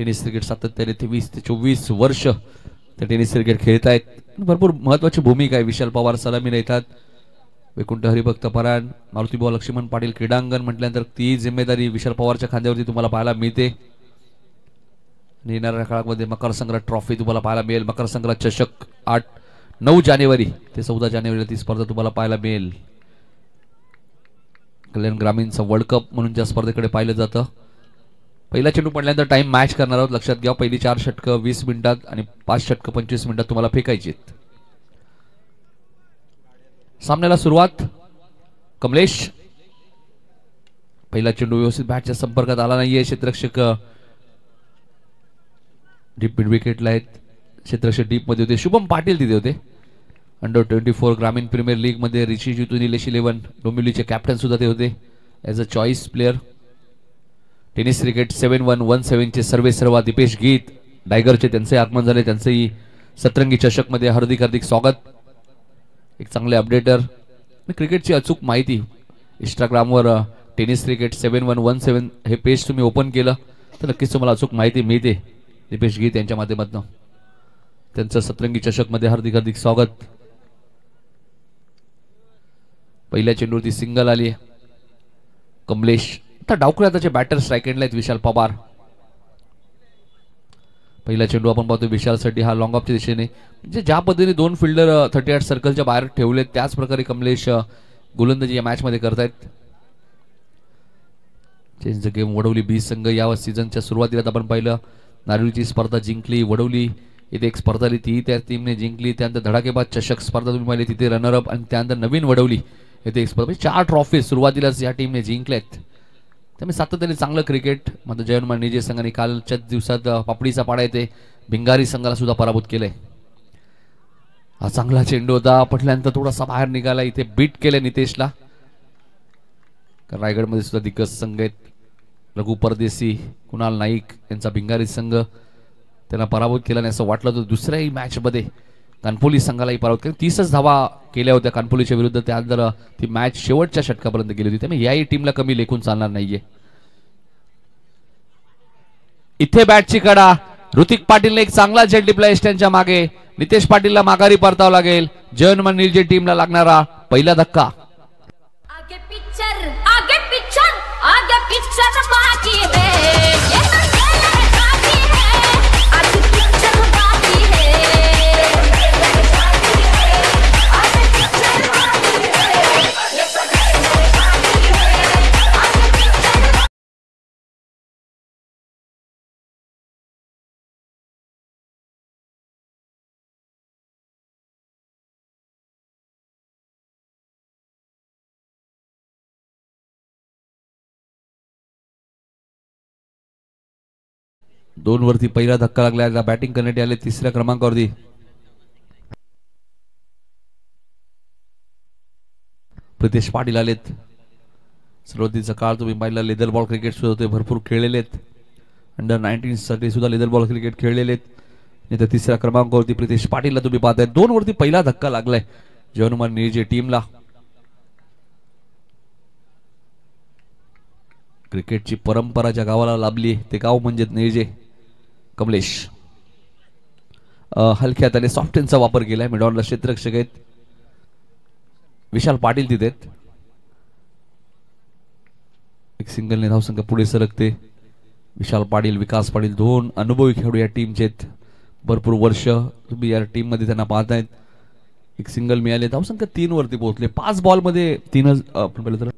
Tennis cricket सातत्याने 23 ते 24 वर्ष ते टेनिस क्रिकेट खेळत आहेत. भरपूर महत्त्वाची भूमिका आहे. विशाल पवार सलामी येतात, वैकुंठ हरिभक्त पराण, मारुतीभाऊ लक्ष्मण पाटील क्रीडांगण म्हटल्यानंतर ती जिम्मेदारी विशाल पवारच्या खांद्यावरती तुम्हाला पाहायला मिळते. येणाऱ्या काळामध्ये मकर संक्रांत ट्रॉफी तुम्हाला पाहायला मिळेल. मकर संक्रांत चषक 9 जानेवारी ते 14 जानेवारीला ती स्पर्धा तुम्हाला पाहायला मिळेल. कल्याण ग्रामीणचा वर्ल्ड कप म्हणून त्या स्पर्धेकडे पाहिलं जातं. पहिला चेंडू पडल्यानंतर टाइम मॅच करणार आहोत. लक्षात घ्या, पहिली 4 षटकं 20 मिनिटात आणि 5 षटकं 25 मिनिटात तुम्हाला फेकायची आहेत. सामन्याला सुरुवात. कमलेश, पहिला चेंडू व्यवस्थित बॅटच्या संपर्कात आला नाहीये. क्षेत्ररक्षक डीप मिड विकेटला आहेत. क्षेत्ररक्षक डीप मध्ये होते. शुभम पाटील तिथे होते. अंडर 24 ग्रामीण प्रीमियर लीग मध्ये ऋषी जितू निलेश 11 डोंबिवलीचे कॅप्टन सुद्धा ते होते as a choice player. Tennis cricket 7117 चे सर्वेसर्वा दीपेश गीत डायगरचे त्यांचे आगमन झाले. त्यांचेही सतरंगी चषक मध्ये हार्दिक हार्दिक स्वागत. एक चांगले अपडेटर, क्रिकेटची अचूक माहिती इंस्टाग्रामवर टेनिस क्रिकेट 7117 हे पेज तुम्ही ओपन केलं तर नक्कीच तुम्हाला अचूक माहिती मिळते. दीपेश गीत यांच्या माध्यमातून त्यांचं सतरंगी चषक मध्ये हार्दिक हार्दिक स्वागत. पहिल्या चेंडूवरती सिंगल आली. कमलेश आता डावखुऱ्याचे बॅटर स्ट्राईक एंडला आहेत. विशाल पवार, पहिला चेंडू आपण पाहतो विशालसाठी हा लॉंग ऑफच्या दिशेने. म्हणजे ज्या पद्धतीने 2 फिल्डर 38 सर्कलच्या बाहेर ठेवलेत त्याच प्रकारे कमलेश गोलंदाजी या मॅच मध्ये करतायत. Change the game. Vadavali B संघ या सीझनच्या सुरुवातीला आपण पाहिलं नारिवलीची स्पर्धा जिंकली. वडवली इथे एक स्पर्धा आली ती त्या टीमने जिंकली. त्यानंतर धडाकेबाद चषक स्पर्धा तुम्ही पाहिली तिथे रनरअप आणि त्यानंतर नवीन वडवली येथे एक स्पर्धा. 4 ट्रॉफी सुरुवातीलाच या टीमने जिंकल्यात. त्यामुळे सातत्याने चांगलं क्रिकेट. मात्र जयनमान निजे संघाने कालच्याच दिवसात पापडीचा पाडा येथे भिंगारी संघाला सुद्धा पराभूत केलंय. हा चांगला चेंडू होता, पटल्यानंतर थोडासा बाहेर निघाला. इथे बीट केले नितेशला. रायगडमध्ये सुद्धा दिग्गज संघ आहेत. रघु परदेशी, कुणाल नाईक यांचा भिंगारी संघ त्यांना पराभूत केला नाही असं वाटलं होतं. दुसऱ्याही मॅच मध्ये कानपोली संघालाही पराभूत केला. 30च धावा केल्या होत्या कानपोलीच्या विरुद्ध. त्यानंतर ती मॅच शेवटच्या षटकापर्यंत गेली होती. त्यामुळे याही टीमला कमी लेखून चालणार नाहीये. इथे बॅटची कडा. ऋतिक पाटीलने एक चांगला झेल टिपला त्यांच्या मागे. नितेश पाटीलला माघारी परतावं लागेल. जयनमान निर्जे टीमला लागणारा पहिला धक्का. आगे पिक्चर आगे पिक्चर बाकी है. दोन वरती पहिला धक्का लागला. बॅटिंग करण्यासाठी आले 3ऱ्या क्रमांकावरती. प्रितेश पाटील आलेत. सुरुवातीचा काळ तुम्ही पाहिला लेदर बॉल क्रिकेट सुद्धा होते, भरपूर खेळलेले आहेत. अंडर 19 साठी सुद्धा लेदर बॉल क्रिकेट खेळलेले आहेत. 3ऱ्या क्रमांकावरती प्रितेश पाटीलला तुम्ही पाहताय. 2 वरती पहिला धक्का लागलाय जयनुमान निर्जे टीमला. क्रिकेटची परंपरा ज्या गावाला लाभली ते गाव म्हणजे निर्जे. कमलेश हलक्या हाताने सॉफ्टचा वापर केलाय. मिडॉनला क्षेत्ररक्षक आहेत. विशाल पाटील तिथे आहेत. एक सिंगलने धावसंख्या पुढे सरकते. विशाल पाटील, विकास पाटील 2 अनुभवी खेळाडू या टीमचे आहेत. भरपूर वर्ष तुम्ही या टीम मध्ये त्यांना पाहतायत. एक सिंगल मिळाले. धावसंख्या 3 वरती पोहोचले. 5 बॉल मध्ये 3 आपण पाहिलं तर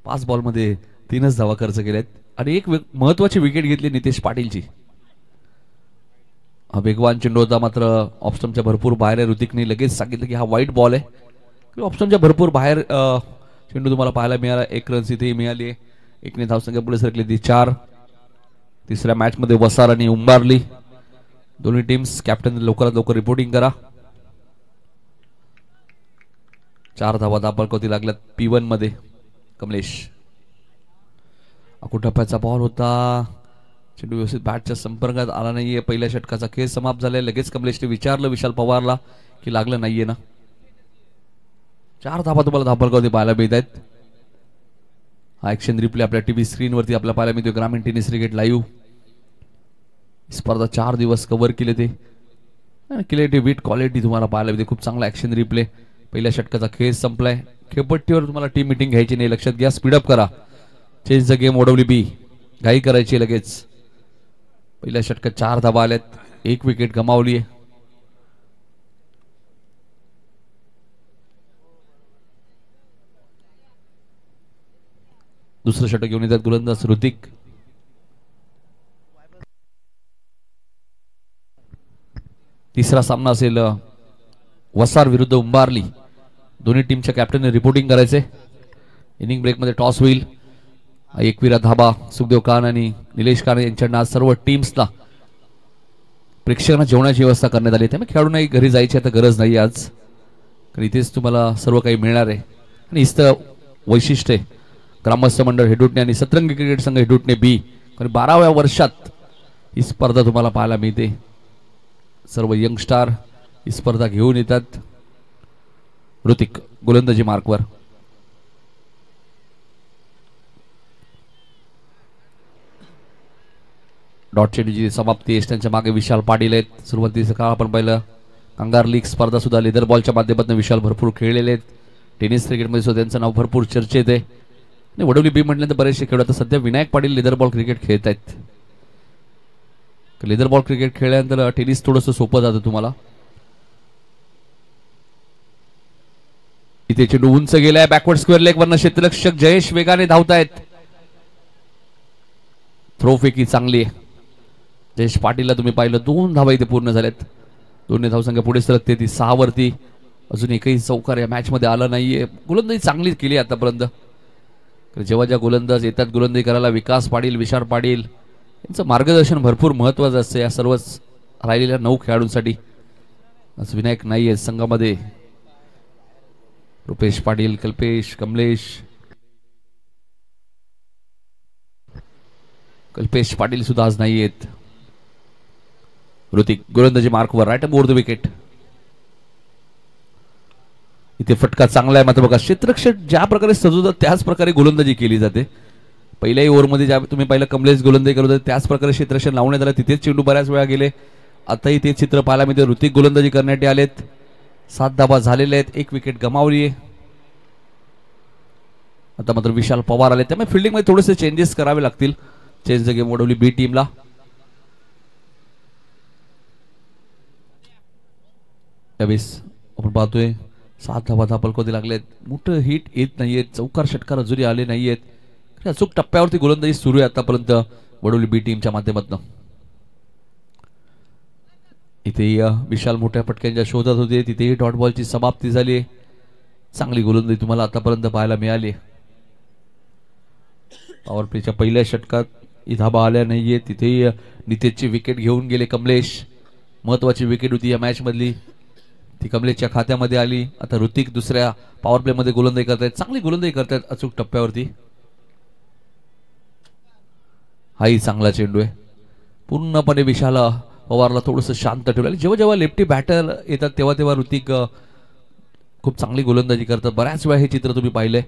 5 बॉल मध्ये 3च धावा खर्च केल्यात आणि एक महत्वाची विकेट घेतली नितेश पाटीलची. हा वेगवान चेंडू होता, मात्र ऑप्शनच्या भरपूर बाहेर आहे. ऋतिकने लगेच सांगितलं की हा वाईट बॉल आहे. ऑप्शनच्या भरपूर बाहेर चेंडू तुम्हाला पाहायला मिळाला. 1 रन इथे मिळाली. 1ने धावसंख्या पुढे सरकली ती 4. 3ऱ्या मॅच मध्ये वसार आणि उंबारली दोन्ही टीम्स. कॅप्टन लवकरात लवकर रिपोर्टिंग करा. 4 धावा दाबळकवती लागल्यात P1 मध्ये. कमलेश अकुटप्प्याचा बॉल होता. चेंडू व्यवस्थित बॅटच्या संपर्कात आला नाहीये. पहिल्या षटकाचा खेळ समाप्त झालाय. लगेच कमलेशने विचारलं विशाल पवारला की लागलं नाहीये ना. 4 धावा तुम्हाला दाबळकवती पाहायला मिळत आहेत. हा ॲक्शन रिप्ले आपल्या टीव्ही स्क्रीनवरती आपल्याला पाहायला मिळतोय. ग्रामीण टेनिस क्रिकेट लाईव्ह स्पर्धा 4 दिवस कव्हर केले ते क्लिअरिटी विथ क्वालिटी तुम्हाला पाहायला मिळते. खूप चांगला ॲक्शन रिप्ले. पहिल्या षटकाचा खेळ संपलाय. खेळपट्टीवर तुम्हाला टीम मिटिंग घ्यायची नाही, लक्षात घ्या. स्पीडअप करा. Change the game OWB. घाई करायची लगेच. पहिल्या षटकात 4 धावा आल्यात, 1 विकेट गमावली आहे. दुसरं षटक घेऊन येतात गोलंदाज ऋतिक. तिसरा सामना असेल वसार विरुद्ध उंबारली. दोन्ही टीमच्या कॅप्टनने रिपोर्टिंग करायचे. इनिंग ब्रेकमध्ये टॉस होईल. एकविरा धाबा, सुखदेव कान आणि निलेश कान यांच्याकडून आज सर्व टीम्सला प्रेक्षकांना जेवणाची व्यवस्था करण्यात आली. त्यामुळे खेळाडूंनाही घरी जायची आता गरज नाही आज, कारण इथेच तुम्हाला सर्व काही मिळणार आहे. आणि इथं वैशिष्ट्य आहे ग्रामस्थ मंडळ हेडुटणे आणि सतरंगी क्रिकेट संघ हेडुटणे बी, कारण 12व्या वर्षात ही स्पर्धा तुम्हाला पाहायला मिळते. सर्व यंगस्टार ही स्पर्धा घेऊन येतात. ऋतिक गोलंदाजी मार्कवर. डॉट चेंडूची समाप्ती. त्यांच्या मागे विशाल पाटील आहेत. सुरुवातीचं काळ आपण पाहिलं. कांगार लीग स्पर्धा सुद्धा लेदर बॉलच्या माध्यमातून विशाल भरपूर खेळलेले आहेत. टेनिस क्रिकेटमध्ये सुद्धा त्यांचं नाव भरपूर चर्चेत आहे. आणि OWB म्हटल्यानंतर बरेचसे खेळ. आता सध्या Vinayak Patil leather ball cricket खेळत आहेत. लेदर बॉल क्रिकेट खेळल्यानंतर टेनिस थोडंसं सोपं जातं तुम्हाला. इथे चेंडू उंच गेलाय. बॅकवर्ड स्क्वेअर लेग वरनं क्षेत्ररक्षक जयेश वेगाने धावतायत. थ्रो फेकी चांगली आहे. जयेश पाटीलला तुम्ही पाहिलं 2 धावा इथे पूर्ण झाल्यात. 2 धावसंख्या पुढे सरकते ती 6 वरती. अजून एकही चौकार या मॅच मध्ये आला नाहीये. गोलंदाजी चांगली केली आतापर्यंत. जेव्हा ज्या गोलंदाज येतात गोलंदाजी करायला, विकास पाटील, विशाल पाटील यांचं मार्गदर्शन भरपूर महत्वाचं असतं या सर्वच राहिलेल्या 9 खेळाडूंसाठी. आज विनायक नाही आहे संघामध्ये. रुपेश पाटील, कल्पेश, कल्पेश पाटील सुद्धा आज नाही आहेत. ऋतिक गोलंदाजी मार्कवर. Right over the wicket. इथे फटका चांगला आहे. मात्र बघा क्षेत्ररक्षक ज्या प्रकारे सजवतात त्याच प्रकारे गोलंदाजी केली जाते. पहिल्याही ओव्हरमध्ये ज्या तुम्ही पाहिलं कमलेश गोलंदाजी करत होते त्याच प्रकारे क्षेत्ररक्षण लावण्यात आलं. तिथेच चेंडू बऱ्याच वेळा गेले. आताही ते चित्र पाहायला मिळते. ऋतिक गोलंदाजी करण्यात आलेत. 7 धावा झालेल्या आहेत. 1 विकेट गमावली आहे. आता मात्र विशाल पवार आले, त्यामुळे फिल्डिंग मध्ये थोडेसे चेंजेस करावे लागतील. चेंज द गेम OWB टीमला. त्यावेळेस आपण पाहतोय 7 धावा धापलकोती लागलेत. मोठं हिट येत नाहीयेत. चौकार षटकार अजूनही आले नाहीयेत. अचूक टप्प्यावरती गोलंदाजी सुरू आहे आतापर्यंत OWB टीमच्या माध्यमातून. इथे विशाल मोठ्या फटक्यांच्या शोधात होते. तिथेही डॉट बॉलची समाप्ती झाली. चांगली गोलंदाजी तुम्हाला आतापर्यंत पाहायला मिळाली. पॉवर प्लेच्या पहिल्या षटकात ही धाबा आल्या नाहीये. तिथेही नितेशची विकेट घेऊन गेले कमलेश. महत्वाची विकेट होती या मॅच मधली, ती कमलेशच्या खात्यामध्ये आली. आता ऋतिक दुसऱ्या पॉवर प्ले मध्ये गोलंदाजी करतायत. चांगली गोलंदाजी करतायत अचूक टप्प्यावरती. हाही चांगला चेंडू आहे. पूर्णपणे विशाल पवारला थोडंसं शांत ठेवलं. जेव्हा जेव्हा लेफ्टी बॅटर येतात तेव्हा तेव्हा ऋतिक खूप चांगली गोलंदाजी करतात. बऱ्याच वेळा हे चित्र तुम्ही पाहिलंय.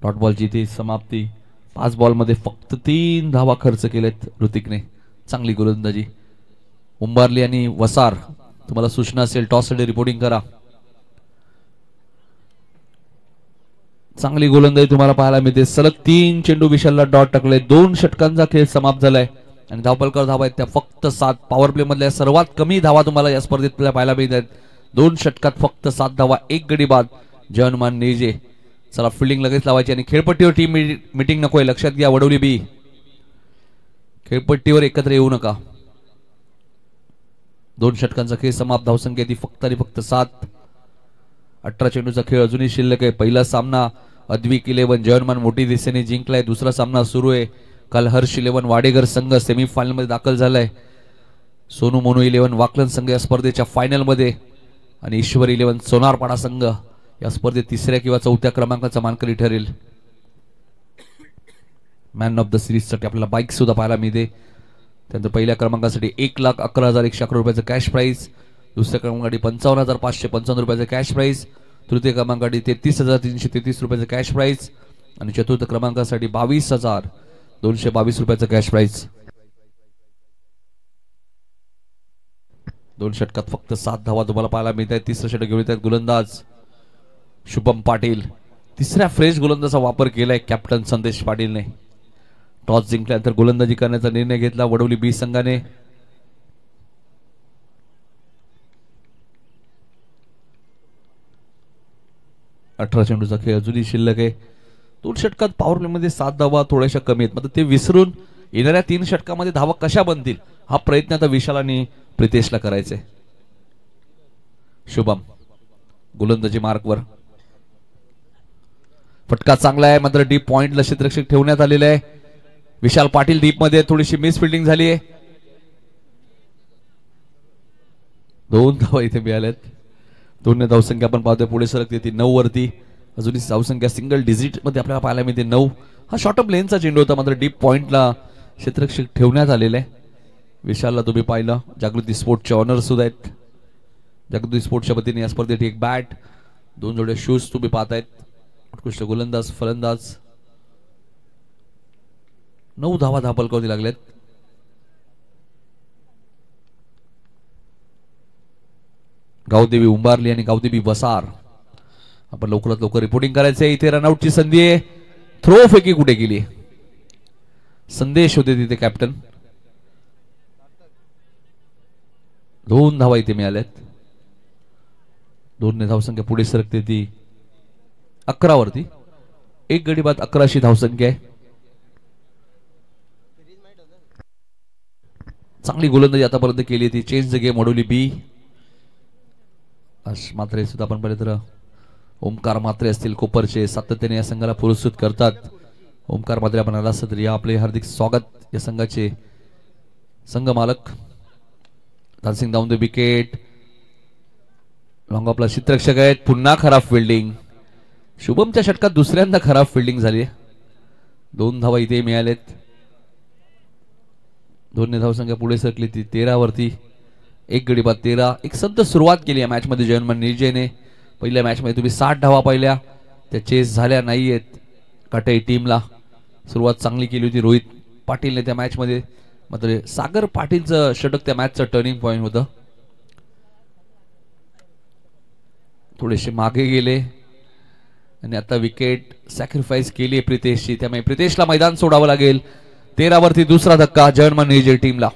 डॉट बॉलची ती समाप्ती. 5 बॉलमध्ये फक्त 3 धावा खर्च केलेत ऋतिकने. चांगली गोलंदाजी. उंबारली आणि वसार, तुम्हाला सूचना असेल टॉस साठी रिपोर्टिंग करा. चांगली गोलंदाजी तुम्हाला पाहायला मिळते. सलग 3 चेंडू विशालला डॉट टाकले. 2 षटकांचा खेळ समाप्त झालाय आणि धावपलकर धावा आहेत त्या फक्त 7. पॉवर प्ले मधल्या सर्वात कमी धावा तुम्हाला या स्पर्धेत पाहायला मिळतात. 2 षटकात फक्त 7 धावा, 1 गडी बाद. जयनुमान नेजे. चला फिल्डिंग लगेच लावायची आणि खेळपट्टीवर टीम मीटिंग नकोय, लक्षात घ्या. OWB खेळपट्टीवर एकत्र येऊ नका. 2 षटकांचा खेळ समाप्त. धावसंख्या ती फक्त आणि फक्त 7. 18 चेंडूचा खेळ अजूनही शिल्लक आहे. पहिला सामना अद्विक 11 जयनुमान मोठी दिशेने जिंकलाय. दुसरा सामना सुरू आहे. काल हर्ष 11 वाडेगर संघ सेमीफायनल मध्ये दाखल झालाय. सोनू मोनू 11 वाकलन संघ या स्पर्धेच्या फायनल मध्ये आणि ईश्वर 11 सोनारपाडा संघ या स्पर्धेत 3ऱ्या किंवा 4थ्या क्रमांकाचा मानकरी ठरेल. मॅन ऑफ द सिरीज साठी आपल्याला बाईक सुद्धा पाहायला मिळते. त्यानंतर पहिल्या क्रमांकासाठी 1,11,111 रुपयाचं कॅश प्राइज. दुसऱ्या क्रमांकासाठी 55,555 रुपयाचं कॅश प्राइज. तृतीय क्रमांकासाठी 33,333 रुपयाचं कॅश प्राइज आणि चतुर्थ क्रमांकासाठी 22,222 रुपयाचं कॅश प्राइज. 2 षटकात फक्त 7 धावा तुम्हाला पाहायला मिळत आहेत. तिसरं षटक घेऊन येत आहेत गोलंदाज शुभम पाटील. तिसऱ्या फ्रेश गोलंदाजाचा वापर केलाय कॅप्टन संदेश पाटीलने. टॉस जिंकल्यानंतर गोलंदाजी करण्याचा निर्णय घेतला वडवली बी संघाने. अठरा चेंडूचा खेळ अजूनही शिल्लक आहे. 2 षटकात पॉवर प्ले मध्ये 7 धावा थोड्याशा कमी आहेत. मात्र ते विसरून येणाऱ्या 3 षटकामध्ये धावा कशा बनतील हा प्रयत्न आता विशाल आणि प्रितेशला करायचे. शुभम गोलंदाजी मार्कवर. फटका चांगला आहे मात्र डीप पॉइंटला क्षेत्ररक्षक ठेवण्यात आलेला आहे. विशाल पाटील डीप मध्ये थोडीशी मिस फिल्डिंग झाली आहे. 2 धावा इथे मिळाल्यात. 2 धावसंख्या आपण पाहतोय पुढे सरकते ती 9 वरती. अजूनही धावसंख्या सिंगल डिजिट मध्ये आपल्याला पाहायला मिळते 9. हा शॉर्ट ऑफ लेनचा चेंडू होता मात्र डीप पॉइंटला क्षेत्ररक्षक ठेवण्यात आलेला आहे. विशालला तुम्ही पाहिलं जागृती स्पोर्टचे ऑनर सुद्धा आहेत. जागृती स्पोर्टच्या वतीने या स्पर्धेत एक बॅट 2 जोड्या शूज तुम्ही पाहतायत. उत्कृष्ट गोलंदाज फलंदाज 9 धावा धापलकावती लागल्यात. गावदेवी उंबारली आणि गावदेवी वसार. आपण लवकरात लवकर रिपोर्टिंग करायचंय. इथे रनआउटची संधी आहे. थ्रो फेकी कुठे गेली. संदेश होते तिथे कॅप्टन. 2 धावा इथे मिळाल्यात. 2 धावसंख्या पुढे सरकते ती 11 वरती. 1 गडी बाद 11शी धावसंख्या आहे. चांगली गोलंदाजी आतापर्यंत केली ती. Change the game Vadavali B. Matre सुद्धा आपण पाहिलं तर ओमकार मात्रे असतील कोपरचे सातत्याने या संघाला पुरस्कृत करतात. ओमकार मात्रे आपण आला असत या आपले हार्दिक स्वागत. या संघाचे संघ मालक धानसिंग डाऊन द विकेट. लॉंग ऑफला क्षेत्ररक्षक आहेत. पुन्हा खराब फिल्डिंग. शुभमच्या षटकात दुसऱ्यांदा खराब फिल्डिंग झाली. 2 धावा इथे मिळालेत. 2 धावसंख्या पुढे सरकली ती 13 वरती. 1 गडी बाद 13. एक संत सुरुवात केली या मॅच मध्ये जयनमान निर्जयने. पहिल्या मॅच मध्ये तुम्ही 60 धावा पाहिल्या त्या चेस झाल्या नाहीयेत. काटाई टीमला सुरुवात चांगली केली होती रोहित पाटीलने त्या मॅच मध्ये. मात्र सागर पाटीलचं षटक त्या मॅचचं टर्निंग पॉइंट होतं. थोडेसे मागे गेले आणि आता विकेट सॅक्रिफाईस केली प्रितेशची. त्यामुळे प्रितेशला मैदान सोडावं लागेल. 13 वरती दुसरा धक्का जयनमान निर्जय टीमला.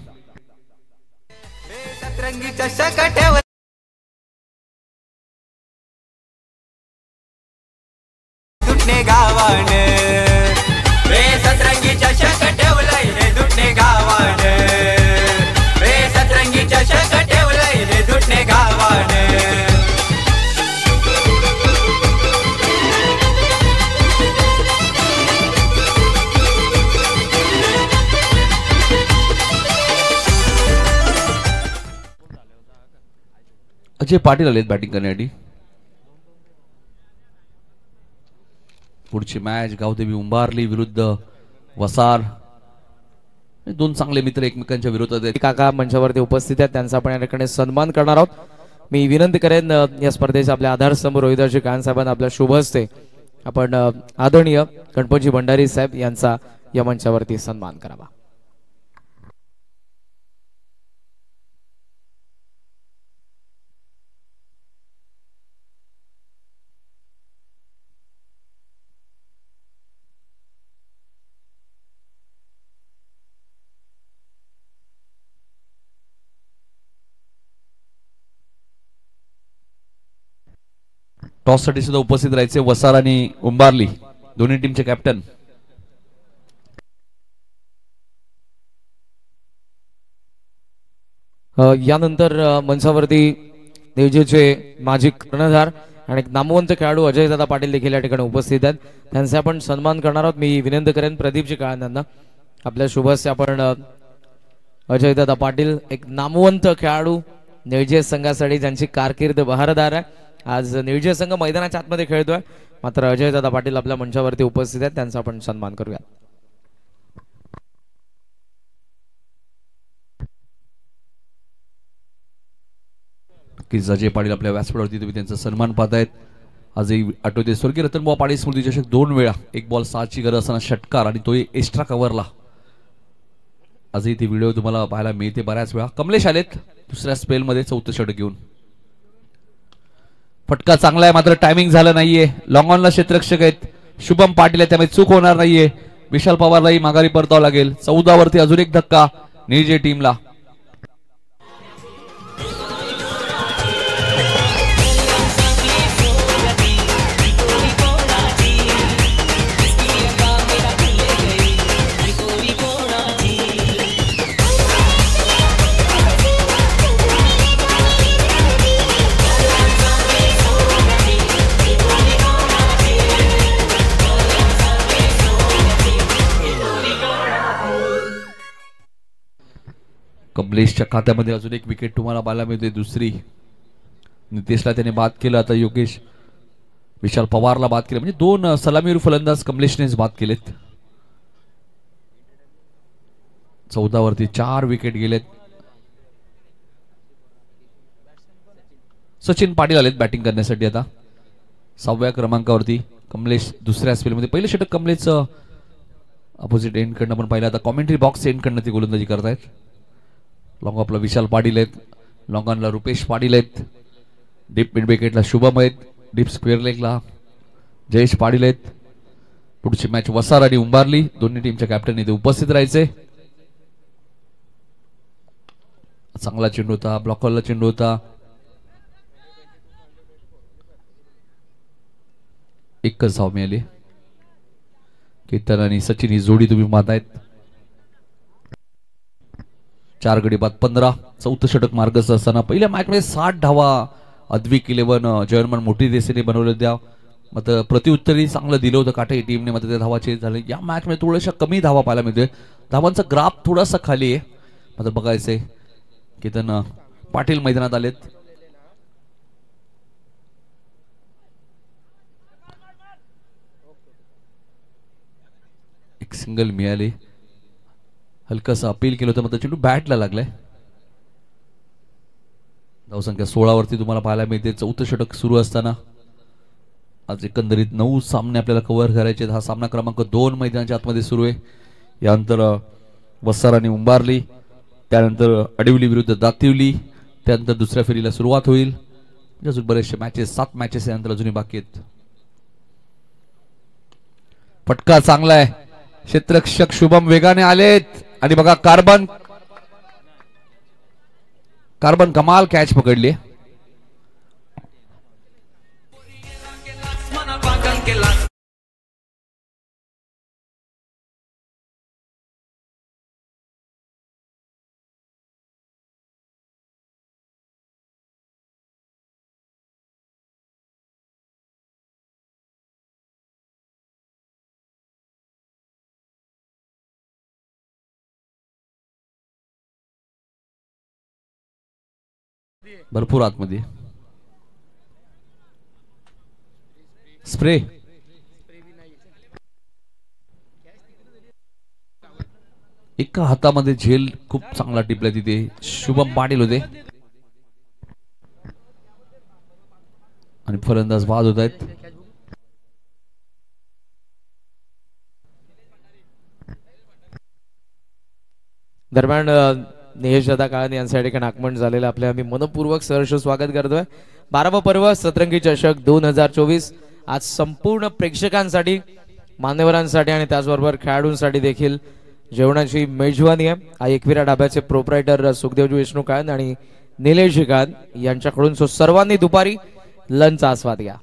गावान रे सतरंगी चषक ठेवलंय रे दुटणे गावान. रे सतरंगी चषक ठेवलंय रे दुटणे गावान. अजय पाटील आलेत बॅटिंग करण्यासाठी. पुढची मॅच गावदेवी उंबारली विरुद्ध वसार. 2 चांगले मित्र एकमेकांच्या विरोधात आहेत. काका मंचावरती उपस्थित आहेत त्यांचा आपण या ठिकाणी सन्मान करणार आहोत. मी विनंती करेन या स्पर्धेचे आपले आधारस्तंभ रोहिदासजी कान साहेबांना आपल्या शुभ हस्ते आपण आदरणीय गणपतजी भंडारी साहेब यांचा या मंचावरती सन्मान करावा. टॉस साठी सुद्धा उपस्थित राहायचे वसार आणि उंबारली दोन्ही टीमचे कॅप्टन. यानंतर मंचावरती देवजीचे माजी कर्णधार आणि नामवंत खेळाडू अजयदादा पाटील देखील या ठिकाणी उपस्थित आहेत. त्यांचा आपण सन्मान करणार आहोत. मी विनंती करेन प्रदीपजी काळांना आपल्या शुभस्य आपण अजयदादा पाटील एक नामवंत खेळाडू निळजे संघासाठी ज्यांची कारकीर्द बहारदार आहे. आज निळजे संघ मैदानाच्या आतमध्ये खेळतोय मात्र अजयदादा पाटील आपल्या मंचावरती उपस्थित आहेत त्यांचा आपण सन्मान करूया. की अजय पाटील आपल्या व्यासपीठावरती तुम्ही त्यांचा सन्मान पाहतायत. आजही आठवते स्वर्गीय रतनबुवा पाटील स्मृती चषक 2 वेळा 1 बॉल 6ची गरज असताना षटकार आणि तोही एक्स्ट्रा कव्हरला. आजही ती व्हिडिओ तुम्हाला पाहायला मिळते बऱ्याच वेळा. कमलेश आलेत दुसऱ्या स्पेलमध्ये 4थं षटक घेऊन. फटका चांगला आहे मात्र टायमिंग झालं नाहीये. लॉंग ऑनला क्षेत्ररक्षक आहेत शुभम पाटील आहे त्यामुळे चूक होणार नाहीये. विशाल पवारलाही माघारी परतावं लागेल. 14 वरती अजून एक धक्का निळजे टीमला. कमलेशच्या खात्यामध्ये अजून एक विकेट तुम्हाला पाहायला मिळते. दुसरी नितेशला त्याने बाद केलं. आता योगेश विशाल पवारला बाद केलं. म्हणजे 2 सलामीवर फलंदाज कमलेशनेच बाद केलेत. 14 वरती 4 विकेट गेलेत. सचिन पाटील आलेत बॅटिंग करण्यासाठी. आता 6व्या क्रमांकावरती कमलेश दुसऱ्या स्पेलमध्ये. पहिलं षटक कमलेशचं अपोजिट एंड कडनं पण पाहिलं. आता कॉमेंट्री बॉक्स एंड कडनं ती गोलंदाजी करतायत. लॉंग ऑफला विशाल पाटील आहेत. लॉंग ऑनला रुपेश पाटील आहेत. डीप मिड विकेटला शुभम आहेत. डीप स्क्वेअर लेगला जयेश पाटील आहेत. पुढची मॅच वसार आणि उंबारली दोन्ही टीमच्या कॅप्टन इथे उपस्थित राहायचे. चांगला चेंडू होता. ब्लॉकरला चेंडू होता. एकच धाव मिळाली. केतन आणि सचिन ही जोडी तुम्ही मानतायत. 4 गडी बाद 15. 4थं षटक मार्गस्थ असताना पहिल्या मॅचमध्ये 60 धावा अद्विक 11 जर्मन मोठी देसेने बनवले द्या. मात्र प्रत्युत्तरही चांगलं दिलं होतं काटे टीमने. मात्र त्या धावा चेंज झाले. या मॅचमध्ये थोड्याशा कमी धावा पाहायला मिळतोय. धावांचा ग्राफ थोडासा खाली आहे. मात्र बघायचंय केतन पाटील मैदानात आलेत. एक सिंगल मिळाली. हलकसं अपील केलं होतं मात्र चेंडू बॅटला लागलाय. धावसंख्या 16 वरती तुम्हाला पाहायला मिळते. 4थं षटक सुरू असताना आज एकंदरीत 9 सामने आपल्याला कव्हर करायचे. हा सामना क्रमांक 2 मैदानाच्या आतमध्ये सुरू आहे. यानंतर वसार आणि उंबारली, त्यानंतर अडिवली विरुद्ध दातिवली, त्यानंतर दुसऱ्या फेरीला सुरुवात होईल. अजून बरेचसे मॅचेस 7 मॅचेस यानंतर अजूनही बाकी आहेत. फटका चांगला आहे. क्षेत्ररक्षक शुभम वेगाने आलेत आणि बघा कार्बन कमाल कॅच पकडली. भरपूर आतमध्ये स्प्रे. एका हातामध्ये झेल खूप चांगला टिपला तिथे. शुभम पाटील होते आणि फलंदाज बाद होत आहेत. दरम्यान निलेश दादा काळन यांच्या ठिकाणी आगमन झालेलं आपले आम्ही मनपूर्वक सहर्ष स्वागत करतोय. 12वं पर्व सतरंगी चषक 2024 आज संपूर्ण प्रेक्षकांसाठी, मान्यवरांसाठी आणि त्याचबरोबर खेळाडूंसाठी देखील जेवणाची मेजवानी आहे. हा एकविरा डाब्याचे प्रोप्रायटर सुखदेवजी विष्णू काळन आणि निलेश काळन यांच्याकडून. सो सर्वांनी दुपारी लंच आस्वाद घ्या.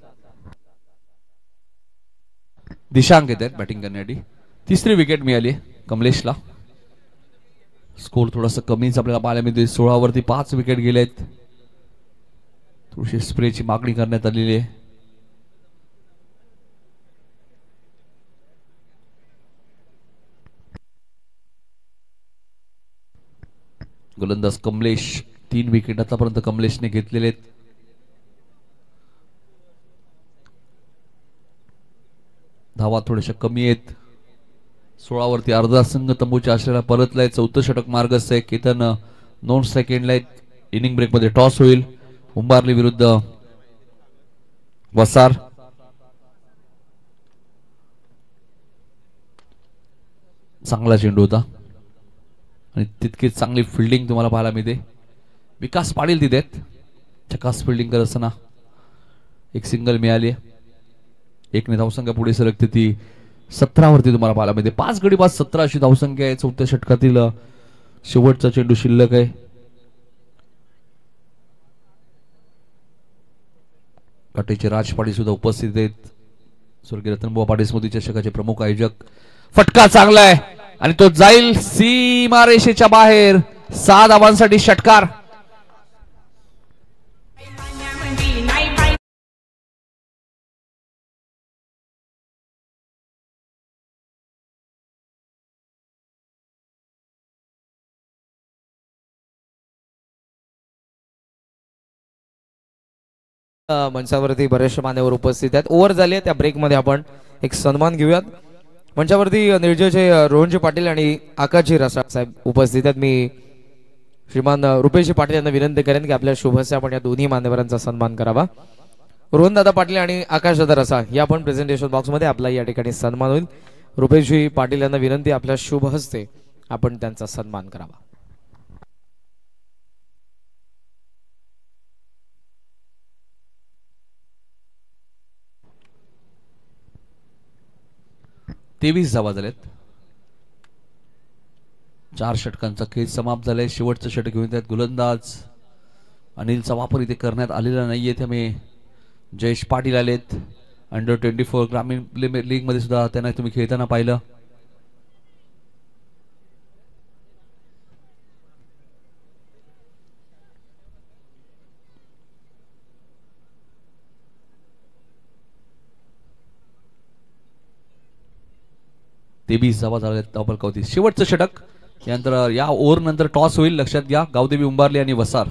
दिशांक येत आहेत बॅटिंग करण्यासाठी. 3री विकेट मिळाली कमलेशला. स्कोर थोडासा कमीच आपल्याला पाहायला मिळते. 16 वरती 5 विकेट गेलेत. थोडीशी स्प्रेची मागणी करण्यात आलेली आहे. गोलंदाज कमलेश 3 विकेट आतापर्यंत कमलेशने घेतलेले आहेत. धावा थोड्याशा कमी आहेत. 16 वरती अर्धा संघ तंबूच्या आश्रयाला परतलाय. 4थं षटक मार्गस्थ आहे. केतन 9 सेकंडला आहेत. इनिंग ब्रेक मध्ये टॉस होईल. उंबारली विरुद्ध वसार. चांगला चेंडू होता आणि तितकीच चांगली फिल्डिंग तुम्हाला पाहायला मिळते. विकास पाटील तिथे चकास फिल्डिंग करत असताना एक सिंगल मिळाली. 1 ने धावसंख्या पुढे सरकते ती 17 वरती तुम्हाला पाहायला मिळते. 5 गडी बाद 17 अशी धावसंख्या आहे. 4थ्या षटकातील शेवटचा चेंडू शिल्लक आहे. काटेचे राज पाटील सुद्धा उपस्थित आहेत. स्वर्गीय रतनबुवा पाटील स्मृती चषकाचे प्रमुख आयोजक. फटका चांगला आहे आणि तो जाईल सीमारेषेच्या बाहेर. 6 धावांसाठी षटकार. मंचावरती बरेचसे मान्यवर उपस्थित आहेत. ओव्हर झाली त्या ब्रेकमध्ये आपण एक सन्मान घेऊयात. मंचावरती निर्जयचे रोहनजी पाटील आणि आकाशजी रसाळ साहेब उपस्थित आहेत. मी श्रीमान रुपेशजी पाटील यांना विनंती करेन की आपल्या शुभ हस्ते आपण या दोन्ही मान्यवरांचा सन्मान करावा. रोहनदादा पाटील आणि आकाशदादा रसाळ या पण प्रेझेंटेशन बॉक्समध्ये आपला या ठिकाणी सन्मान होईल. रुपेशजी पाटील यांना विनंती आपल्या शुभ हस्ते आपण त्यांचा सन्मान करावा. तेवीस धावा झाल्यात. 4 षटकांचा खेळ समाप्त झालाय. शेवटचं षटक घेऊन त्यात गोलंदाज अनिलचा वापर इथे करण्यात आलेला नाहीये. त्यामुळे जयेश पाटील आलेत. अंडर-24 ग्रामीण लीग मध्ये सुद्धा त्यांना तुम्ही खेळताना पाहिलं. तेवीस धावा झाल्या धावफलकावरती. शेवटचं षटक यानंतर या ओव्हर नंतर टॉस होईल. लक्षात घ्या. गावदेवी उंबारली आणि वसार.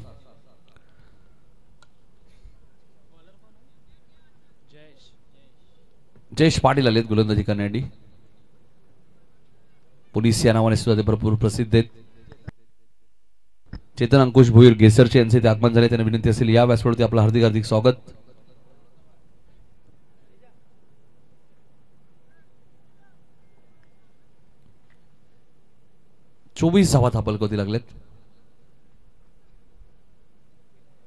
जयेश पाटील आलेत गोलंदाजी करण्यासाठी. पोलीस या नावाने सुद्धा ते भरपूर प्रसिद्ध आहेत. चेतन अंकुश भोईर गेसरचे यांचे ते आगमन झाले. त्यांना विनंती असेल या व्यासपीठावरती आपलं हार्दिक हार्दिक स्वागत. चोवीस धावा धावफलकावरती लागलेत.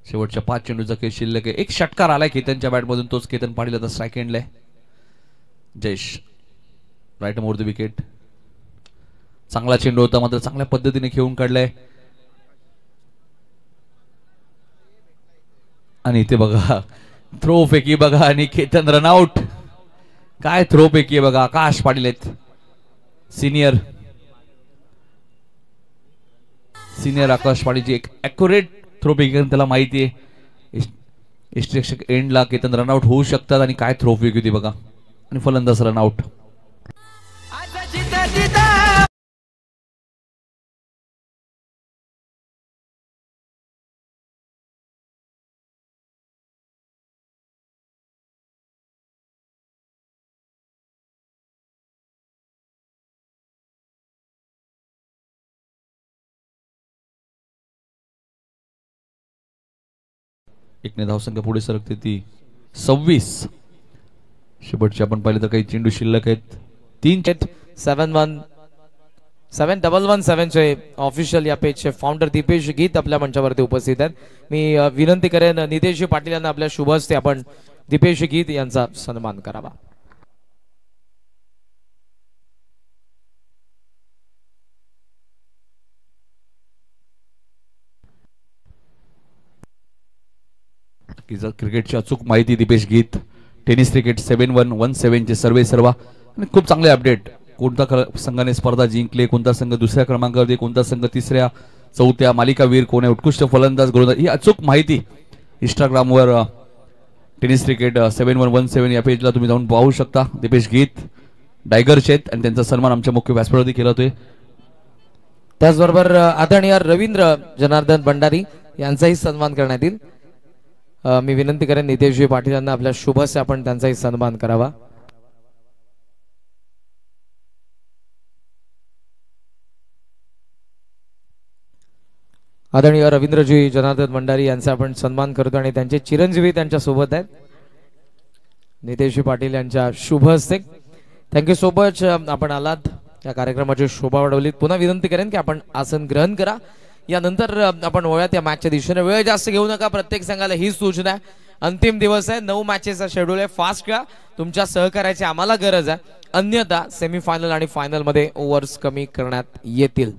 शेवटच्या 5 चेंडूचा खेळ शिल्लक आहे. एक षटकार आलाय केतनच्या बॅटमधून. तोच केतन पाटील आता स्ट्राईक एंडला आहे. Jayesh right more the wicket. चांगला चेंडू होता मात्र चांगल्या पद्धतीने खेळून काढलाय. आणि इथे बघा थ्रो फेकी बघा आणि केतन रनआउट. काय थ्रो फेकी आहे बघा. आकाश पाटील आहेत सिनियर आकाश पाटीलची एक ॲक्युरेट थ्रो फेकी त्याला माहिती आहे. इष्टरक्षक एंडला केतन रनआउट होऊ शकतात. आणि काय थ्रो फेकी होती बघा. आणि फलंदाज रनआउट. एक ने धावसंख्या पुढे सरकते ती 26. शेवटचे आपण पाहिले तर काही चेंडू शिल्लक आहेत. 71117 चे ऑफिशियल या पेजचे फाउंडर दीपेश गीत आपल्या मंचावरती उपस्थित आहेत. मी विनंती करेन नितेश पाटील यांना आपल्या शुभ हस्ते आपण दीपेश गीत यांचा सन्मान करावा. क्रिकेटची अचूक माहिती दीपेश गीत. टेनिस क्रिकेट 7117 चे सर्वा आणि खूप चांगले अपडेट. कोणता संघाने स्पर्धा जिंकले, कोणता संघ दुसऱ्या क्रमांकावर, कोणता संघ तिसऱ्या, चौथ्या, मालिकावीर कोण आहे, उत्कृष्ट फलंदाज, गोलंदाज, ही अचूक माहिती इंस्टाग्रामवर टेनिस क्रिकेट 7117 या पेजला तुम्ही जाऊन पाहू शकता. दीपेश गीत डायगरचे आहेत आणि त्यांचा सन्मान आमच्या मुख्य व्यासपीठावरती केला होता. त्याचबरोबर आदरणीय रवींद्र जनार्दन भंडारी यांचाही सन्मान करण्यात येईल. मी विनंती करेन नितेशजी पाटील यांना आपल्या शुभ हस्ते आपण त्यांचाही सन्मान करावा. आदरणीय रवींद्रजी जनार्दन भंडारी यांचा आपण सन्मान करतो आणि त्यांचे चिरंजीवी त्यांच्या सोबत आहेत नितेशजी पाटील यांच्या शुभ हस्ते. Thank you so much. आपण आलात या कार्यक्रमाची शोभा वाढवलीत. पुन्हा विनंती करेन की आपण आसन ग्रहण करा. यानंतर आपण वळूयात या मॅचच्या दिशेने. वेळ जास्त घेऊ नका. प्रत्येक संघाला ही सूचना आहे, अंतिम दिवस आहे, 9 मॅचेसचा शेड्यूल आहे. फास्ट खेळा. तुमच्या सहकार्याची आम्हाला गरज आहे, अन्यथा सेमीफायनल आणि फायनल मध्ये ओव्हर्स कमी करण्यात येतील.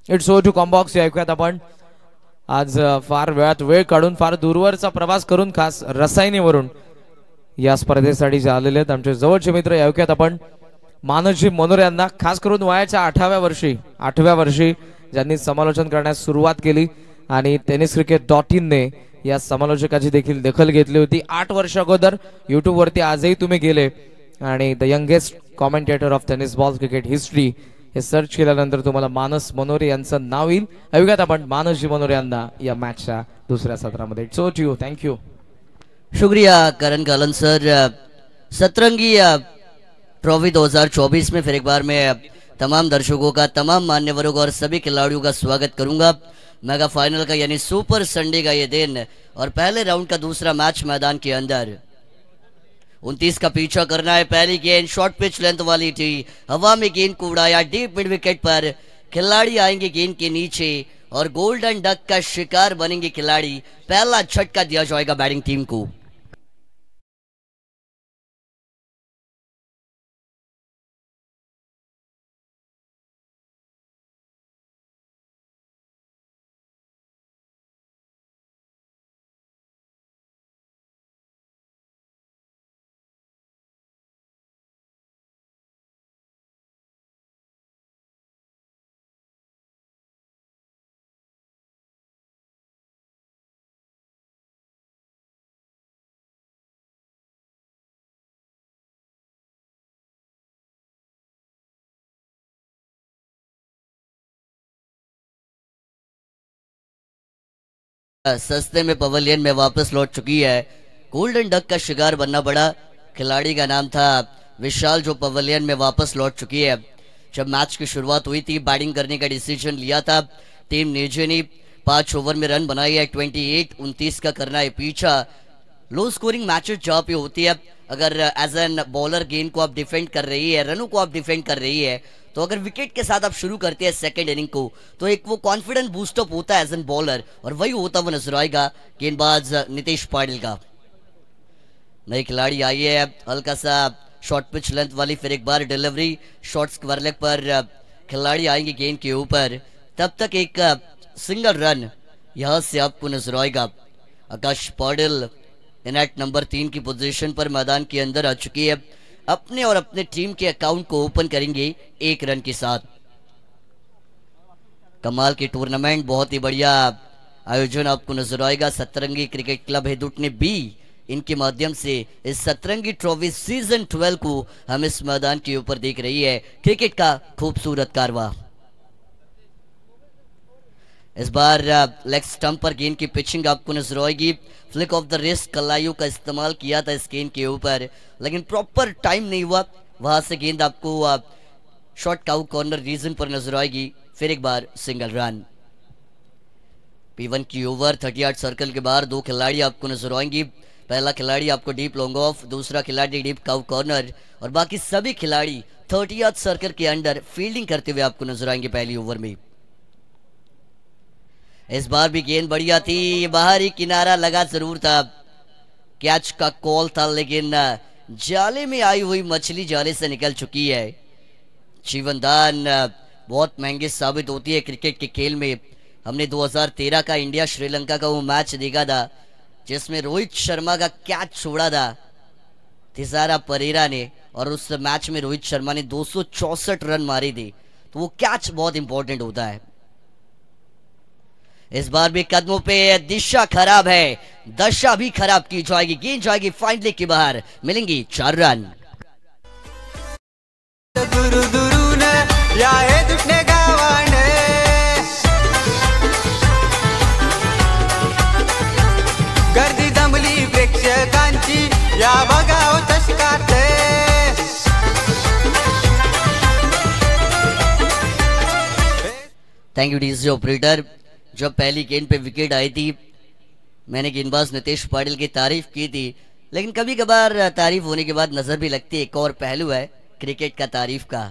It's over to comm box. ऐकूयात आपण आज फार वेळात वेळ काढून फार दूरवरचा प्रवास करून खास रसायनीवरून या स्पर्धेसाठी आलेले आहेत आमचे जवळचे मित्र. ऐकूयात आपण मानसजी मनोरे यांना, खास करून वयाच्या 8व्या वर्षी ज्यांनी समालोचन करण्यास सुरुवात केली आणि tenniscricket.in ने या समालोचकाची देखील दखल घेतली होती. 8 वर्ष अगोदर युट्यूब वरती आजही तुम्ही गेले आणि the youngest commentator of tennis ball cricket history हे सर्च केल्यानंतर तुम्हाला मानस मनोरे यांचं नाव येईल. ऐकूयात आपण मानसजी मनोरे यांना या मॅचच्या दुसऱ्या सत्रामध्ये. It's over to you. Thank you. शुक्रिया करण गालन सर. सतरंगी ट्रॉफी 2024 में फिर एक बार मैं तमाम दर्शकों का, तमाम मान्यवरों का और सभी खिलाड़ियों का स्वागत करूंगा. मेगा फाइनल का यानी सुपर संडे का ये दिन और पहले राउंड का दूसरा मैच मैदान के अंदर. 29 का पीछा करना है. पहली गेंद शॉर्ट पिच लेंथ वाली थी, हवा में गेंद को उड़ाया डीप मिड विकेट पर. खिलाड़ी आएंगे गेंद के नीचे और गोल्डन डक का शिकार बनेंगे खिलाड़ी. पहला झटका दिया जाएगा बैटिंग टीम को. सस्ते में पवेलियन में वापस लौट चुकी है. गोल्डन डक का शिकार बनना पड़ा. खिलाड़ी का नाम था विशाल, जो पवेलियन में वापस लौट चुकी है. जब मैच की शुरुआत हुई थी, बैटिंग करने का डिसीजन लिया था टीम नीचे ने. 5 ओवर में रन बनाई है 28. 29 का करना है पीछा. लो स्कोरिंग मैचेस जहाँ पे होती है, अगर एज एन बॉलर गेंद को आप डिफेंड कर रही है, रनों को आप डिफेंड कर रही है, तो अगर विकेट के साथ आप शुरू करते हैं सेकंड इनिंग को, तो एक वो कॉन्फिडेंस बूस्टअप होता है एज एन बॉलर, और वही होता हुआ नजर आएगा गेंदबाज नितेश पाटिल का. नई खिलाड़ी आई है, हल्का सा शॉर्ट पिच लेंथ वाली. फिर एक बार डिलीवरी शॉर्ट स्क्वायर लेग पर खिलाड़ी आएंगे गेंद के ऊपर. तब तक एक सिंगल रन यहां से आपको नजर आएगा. आकाश पाटिल नेट नंबर 3 की पोजीशन पर मैदान के अंदर आ चुकी है. अपने और अपने टीम के अकाउंट को ओपन करेंगे 1 रन के साथ. कमाल की टूर्नामेंट, बहुत ही बढ़िया आयोजन आपको नजर आएगा. सतरंगी क्रिकेट क्लब हेदुटने बी, इनके माध्यम से इस सतरंगी ट्रॉफी सीजन 12 को हम इस मैदान के ऊपर देख रही है. क्रिकेट का खूबसूरत कारवा. इस बार लेग स्टंप पर गेंद की पिचिंग आपको नजर आएगी. फ्लिक ऑफ द रिस्ट कलाइयों का इस्तेमाल किया था इस गेंद के ऊपर, लेकिन प्रॉपर टाइम नहीं हुआ. वहां से गेंद आपको शॉर्ट काउ कॉर्नर रीजन पर नजर आएगी. फिर एक बार सिंगल रन. P1 की ओवर 38 सर्कल के बाहर 2 खिलाड़ी आपको नजर आएंगी. पहला खिलाड़ी आपको डीप लॉन्ग ऑफ, दूसरा खिलाड़ी डीप काउ कॉर्नर, और बाकी सभी खिलाड़ी 38 सर्कल के अंदर फील्डिंग करते हुए आपको नजर आएंगे पहली ओवर में. इस बार भी गेंद बढ़िया थी, बाहरी किनारा लगा जरूर था. कैच का कॉल था, लेकिन जाले में आई हुई मछली जाले से निकल चुकी है. जीवनदान बहुत महंगी साबित होती है क्रिकेट के खेल में. हमने 2013 का इंडिया श्रीलंका का वो मैच देखा था, जिसमें रोहित शर्मा का कैच छोड़ा था थिसारा परेरा ने, और उस मैच में रोहित शर्मा ने 264 रन मारे थे. तो वो कैच बहुत इंपॉर्टेंट होता है. इस बार भी कदमों पे दिशा खराब है, दशा भी खराब की जाएगी. गेंद जाएगी फाइन लेग के बाहर, मिलेंगी 4 रन. या हेदुटणे गावाने गर्दी जमली प्रेक्षकांची, या बघाव चषकात. Thank you DC operator. जब पहली गेंद पे विकेट आई थी, मैंने गेंदबाज नितेश पाटिल की तारीफ की थी, लेकिन कभी कभार तारीफ होने के बाद नजर भी लगती है एक और पहलू है क्रिकेट का तारीफ का.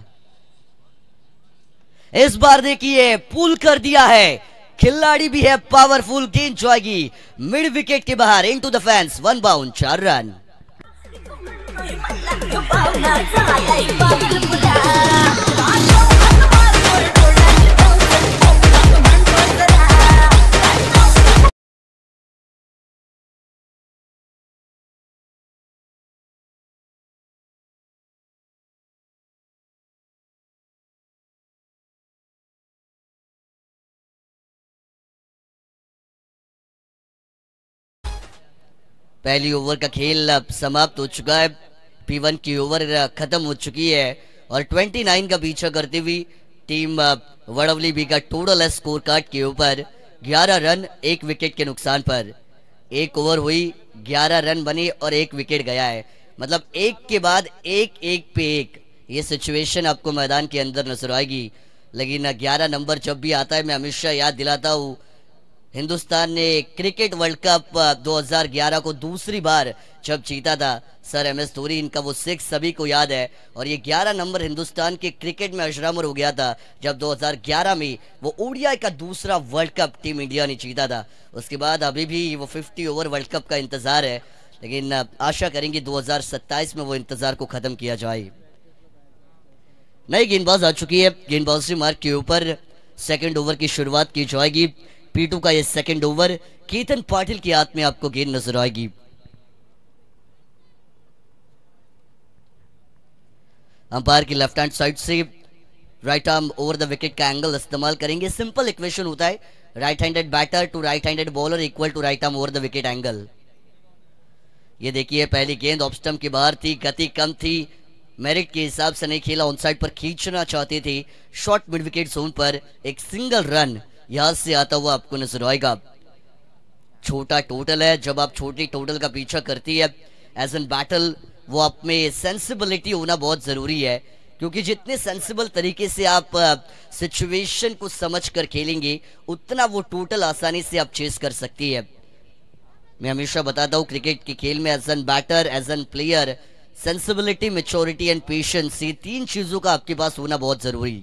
इस बार देखिए पुल कर दिया है, खिलाड़ी भी है पावरफुल, गेंद जाएगी मिड विकेट के बाहर, into the fans, 1 bound, 4 run. पहली ओवर का खेल अब समाप्त हो चुका है, P1 की ओवर खत्म हो चुकी है और 29 का पीछा करती हुई टीम वड़वली बी का टोटल है स्कोर कार्ड के ऊपर 11 रन 1 विकेट के नुकसान पर। एक ओवर हुई, 11 रन बने और 1 विकेट गया है, मतलब एक के बाद एक, एक पे एक, ये सिचुएशन आपको मैदान के अंदर नजर आएगी। लेकिन 11 नंबर जब भी आता है, मैं हमेशा याद दिलाता हूँ, हिंदुस्तान ने क्रिकेट वर्ल्ड कप 2011 को दूसरी बार जब जीता था, सर MS धोनी, इनका वो 6 सभी को याद है। और ये 11 नंबर हिंदुस्तान के क्रिकेट में अजरामर हो गया था जब 2011 में वो ओडीआई का दूसरा वर्ल्ड कप टीम इंडिया ने जीता था। उसके बाद अभी भी वो 50 ओवर वर्ल्ड कप का इंतजार है, लेकिन आशा करेंगे 2027 में वो इंतजार को खत्म किया जाए। नई गेंदबाज आ चुकी है, गेंदबाजी मार्क के ऊपर सेकंड ओवर की शुरुआत की जाएगी। P2 का ये सेकंड ओवर, केतन पाटिल के हाथ में आपको गेंद नजर आएगी। अंपायर की लेफ्ट हैंड साइड से right arm over the wicket का एंगल इस्तेमाल करेंगे। सिंपल इक्वेशन होता है, right handed batter to right handed bowler equal to right arm over the wicket angle. ये देखिए पहली गेंद ऑफ स्टंप के बाहर थी, गति कम थी, मेरिट के हिसाब से नहीं खेला, ऑन साइड पर खींचना चाहते थे, शॉर्ट मिड विकेट जोन पर एक सिंगल रन यहां से आता हुआ आपको नजर आएगा। छोटा टोटल है, जब आप छोटी टोटल का पीछा करती है एज एन बैटल, वो आप में सेंसिबिलिटी होना बहुत जरूरी है, क्योंकि जितने सेंसिबल तरीके से आप सिचुएशन को समझ कर खेलेंगे उतना वो टोटल आसानी से आप चेस कर सकती है। मैं हमेशा बताता हूँ क्रिकेट के खेल में as an batter, as an player, sensibility, maturity and patience, ये 3 चीजों का आपके पास होना बहुत जरूरी।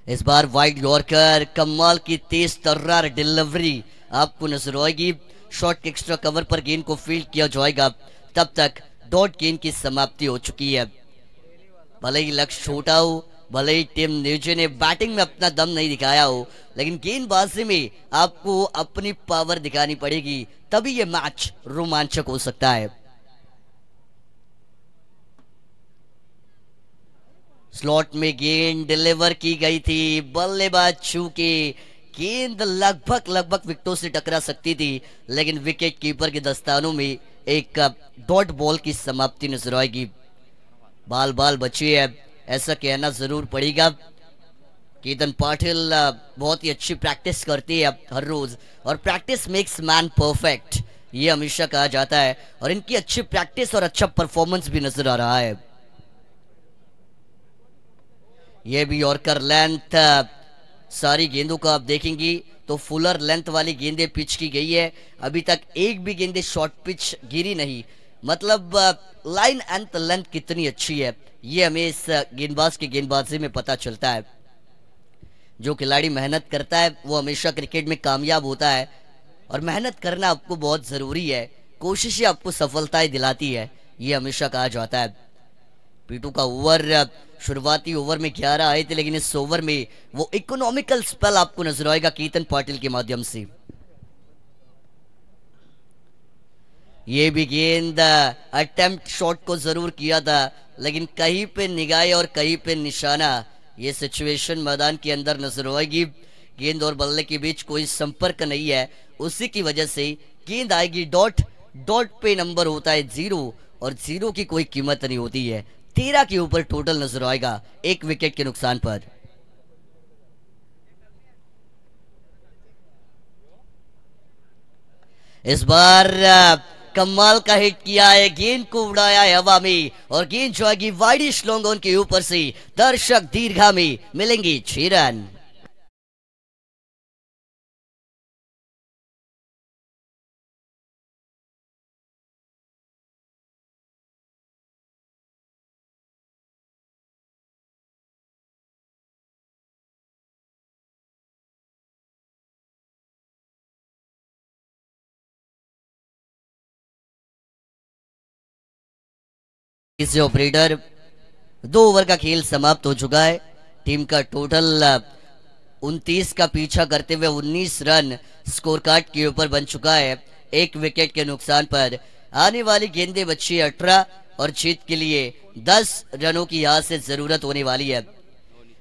इस बार वाइड यॉर्कर, कमाल की तेज तर्रार डिलीवरी आपको नजर आएगी। शॉर्ट एक्स्ट्रा कवर पर गेंद को फील्ड किया जाएगा, तब तक डॉट गेंद की समाप्ति हो चुकी है। भले ही लक्ष्य छोटा हो, भले ही टीम न्यूजे ने बैटिंग में अपना दम नहीं दिखाया हो, लेकिन गेंदबाजी में आपको अपनी पावर दिखानी पड़ेगी, तभी ये मैच रोमांचक हो सकता है। स्लॉट में गेंद डिलीवर की गई थी, बल्लेबाज चूके गेंद लगभग विकेटों से टकरा सकती थी, लेकिन विकेट कीपर के दस्तानों में एक डॉट बॉल की समाप्ति नजर आएगी। बाल बची है, ऐसा कहना जरूर पड़ेगा। केतन पाटिल बहुत ही अच्छी प्रैक्टिस करती है हर रोज, और प्रैक्टिस मेक्स मैन परफेक्ट, ये हमेशा कहा जाता है, और इनकी अच्छी प्रैक्टिस और अच्छा परफॉर्मेंस भी नजर आ रहा है। ये भी यॉर्कर लेंथ, सारी गेंदों का आप देखेंगी तो फुलर लेंथ वाली गेंदें पिच की गई है, अभी तक एक भी गेंदें शॉर्ट पिच गिरी नहीं, मतलब लाइन एंड लेंथ कितनी अच्छी है ये हमें इस गेंदबाज की गेंदबाजी में पता चलता है। जो खिलाड़ी मेहनत करता है वो हमेशा क्रिकेट में कामयाब होता है, और मेहनत करना आपको बहुत जरूरी है, कोशिशें आपको सफलताएं दिलाती है, ये हमेशा कहा जाता है। P2 का ओवर, शुरुआती ओवर में 11 आए थे, लेकिन इस ओवर में वो इकोनॉमिकल स्पेल आपको नजर आएगा केतन पाटिल के माध्यम से। ये भी गेंद अटेम्प्ट शॉट को जरूर किया था, लेकिन कहीं पे निगाह और कहीं पे निशाना, ये सिचुएशन मैदान के अंदर नजर आएगी। गेंद और बल्ले के बीच कोई संपर्क नहीं है, उसी की वजह से गेंद आएगी डॉट, डॉट पे नंबर होता है 0, और 0 की कोई कीमत नहीं होती है। 13 के ऊपर टोटल नजर आएगा 1 विकेट के नुकसान पर। इस बार कमाल का हिट किया है, गेंद को उड़ाया है हवा में, और गेंद जाएगी वाइडिश लॉन्ग ऑन के ऊपर से, दर्शक दीर्घा में मिलेंगे 6 रन। इसे ऑपरेटर 2 ओवर का खेल समाप्त हो चुका है। टीम का टोटल 29 का पीछा करते हुए 19 रन स्कोर कार्ड के ऊपर बन चुका है। 1 विकेट के नुकसान पर आने वाली गेंदें बची 18 और जीत के लिए 10 रनों की यहां से जरूरत होने वाली है।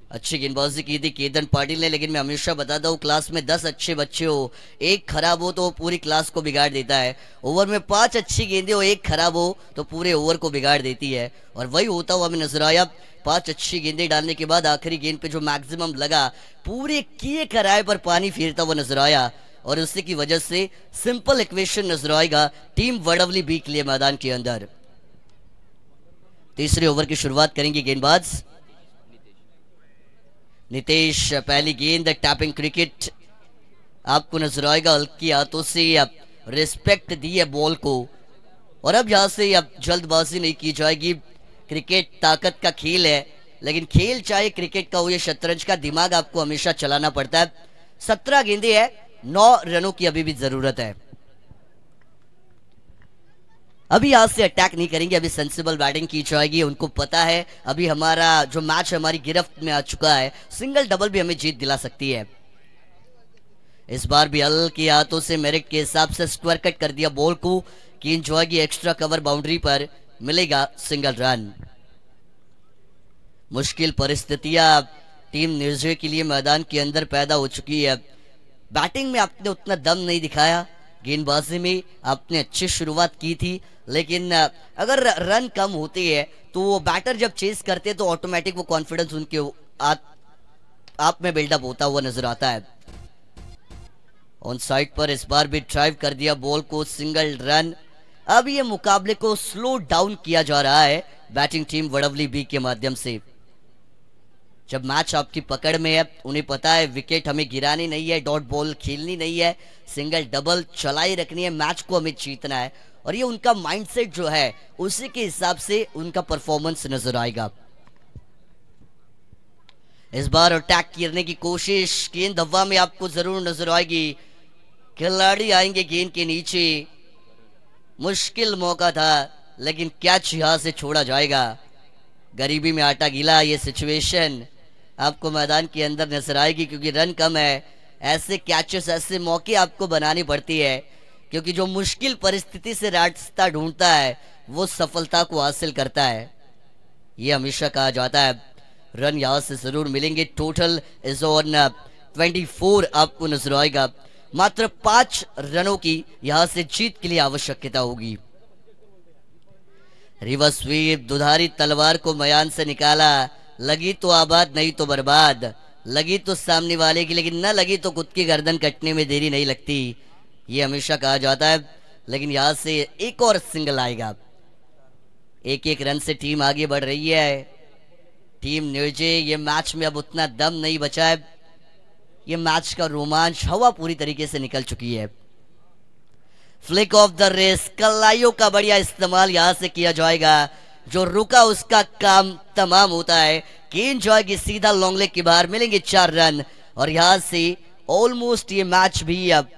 अच्छी गेंदबाजी की थी केतन पाटिल ने, लेकिन मैं हमेशा बताता हूँ क्लास में 10 अच्छे बच्चे हो, एक खराब हो तो पूरी क्लास को बिगाड़ देता है। ओवर में 5 अच्छी गेंदें हो, एक खराब हो तो पूरे ओवर को बिगाड़ देती है, और वही होता हुआ हमें नजर आया। 5 अच्छी गेंदें डालने के बाद आखिरी गेंद पे जो मैक्सिमम लगा, पूरे किए कराए पर पानी फेरता हुआ नजर आया, और उसी की वजह से सिंपल इक्वेशन नजर आएगा टीम वडवली बी के लिए मैदान के अंदर। तीसरे ओवर की शुरुआत करेंगे गेंदबाज नितेश। पहली गेंद टैपिंग क्रिकेट आपको नजर आएगा, हल्की हाथों से अब रिस्पेक्ट दी है बॉल को, और अब यहां से अब जल्दबाजी नहीं की जाएगी। क्रिकेट ताकत का खेल है, लेकिन खेल चाहे क्रिकेट का हो या शतरंज का, दिमाग आपको हमेशा चलाना पड़ता है। 17 गेंदें हैं, 9 रनों की अभी भी जरूरत है। अभी यहां से अटैक नहीं करेंगे, अभी सेंसिबल बैटिंग की जाएगी। उनको पता है अभी हमारा जो मैच हमारी गिरफ्त में आ चुका है, सिंगल डबल भी हमें जीत दिला सकती है। इस बार भी हल्के हाथों से मेरिट के हिसाब से स्क्वायर कट कर दिया बॉल को कि एंजॉय की एक्स्ट्रा कवर बाउंड्री पर मिलेगा सिंगल रन। मुश्किल परिस्थितियां टीम निर्जय के लिए मैदान के अंदर पैदा हो चुकी है। बैटिंग में आपने उतना दम नहीं दिखाया, गेंदबाजी में आपने अच्छी शुरुआत की थी, लेकिन अगर रन कम होते हैं तो वो बैटर जब चेस करते हैं तो ऑटोमेटिक वो कॉन्फिडेंस उनके आप में बिल्डअप होता हुआ नजर आता है। ऑन साइड पर इस बार भी ड्राइव कर दिया बॉल को, सिंगल रन। अब ये मुकाबले को स्लो डाउन किया जा रहा है बैटिंग टीम वडवली बी के माध्यम से। जब मैच आपकी पकड़ में है, उन्हें पता है विकेट हमें गिरानी नहीं है, डॉट बॉल खेलनी नहीं है, सिंगल डबल चलाई रखनी है, मैच को हमें जीतना है, और ये उनका माइंडसेट जो है उसी के हिसाब से उनका परफॉर्मेंस नजर आएगा। इस बार अटैक करने की कोशिश, गेंद हवा में आपको जरूर नजर आएगी, खिलाड़ी आएंगे गेंद के नीचे। मुश्किल मौका था, लेकिन कैच यहां से छोड़ा जाएगा। गरीबी में आटा गीला, ये सिचुएशन आपको मैदान के अंदर नजर आएगी, क्योंकि रन कम है। ऐसे कैचेस, ऐसे मौके आपको बनानी पड़ती है, क्योंकि जो मुश्किल परिस्थिति से रास्ता ढूंढता है वो सफलता को हासिल करता है, ये हमेशा कहा जाता है। रन यहां से जरूर मिलेंगे। टोटल इज ऑन 24 आपको नजर आएगा। मात्र 5 रनों की यहां से जीत के लिए आवश्यकता होगी। रिवर्स स्वीप, दुधारी तलवार को मैदान से निकाला, लगी तो आबाद नहीं तो बर्बाद, लगी तो सामने वाले की, लेकिन न लगी तो खुद की गर्दन कटने में देरी नहीं लगती, ये हमेशा कहा जाता है। लेकिन यहां से एक और सिंगल आएगा। 1-1 रन से टीम आगे बढ़ रही है। टीम निर्जय, ये मैच में अब उतना दम नहीं बचा है, ये मैच का रोमांच, हवा पूरी तरीके से निकल चुकी है। फ्लिक ऑफ द रेस, कलाइयों का बढ़िया इस्तेमाल यहां से किया जाएगा। जो रुका उसका काम तमाम होता है। गेंद जाएगी सीधा लॉन्ग लेग के बाहर, मिलेंगे 4 रन, और यहां से ऑलमोस्ट ये मैच भी अब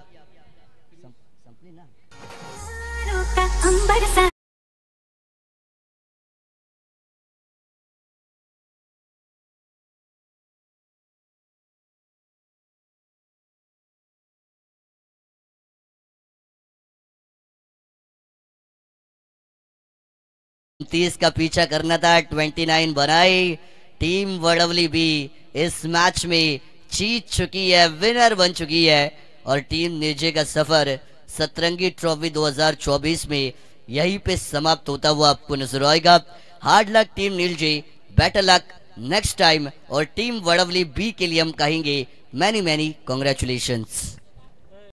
तीस का पीछा करना था, 29 बनाई। टीम वडवली बी इस मैच में जीत चुकी है, विनर बन चुकी है, और टीम निर्जय का सफर सतरंगी ट्रॉफी 2024 में यहीं पे समाप्त होता हुआ आपको नजर आएगा। Hard luck team Nirjay, better luck next time, और टीम वडवली बी के लिए हम कहेंगे मैनी मैनी कांग्रेचुलेशंस।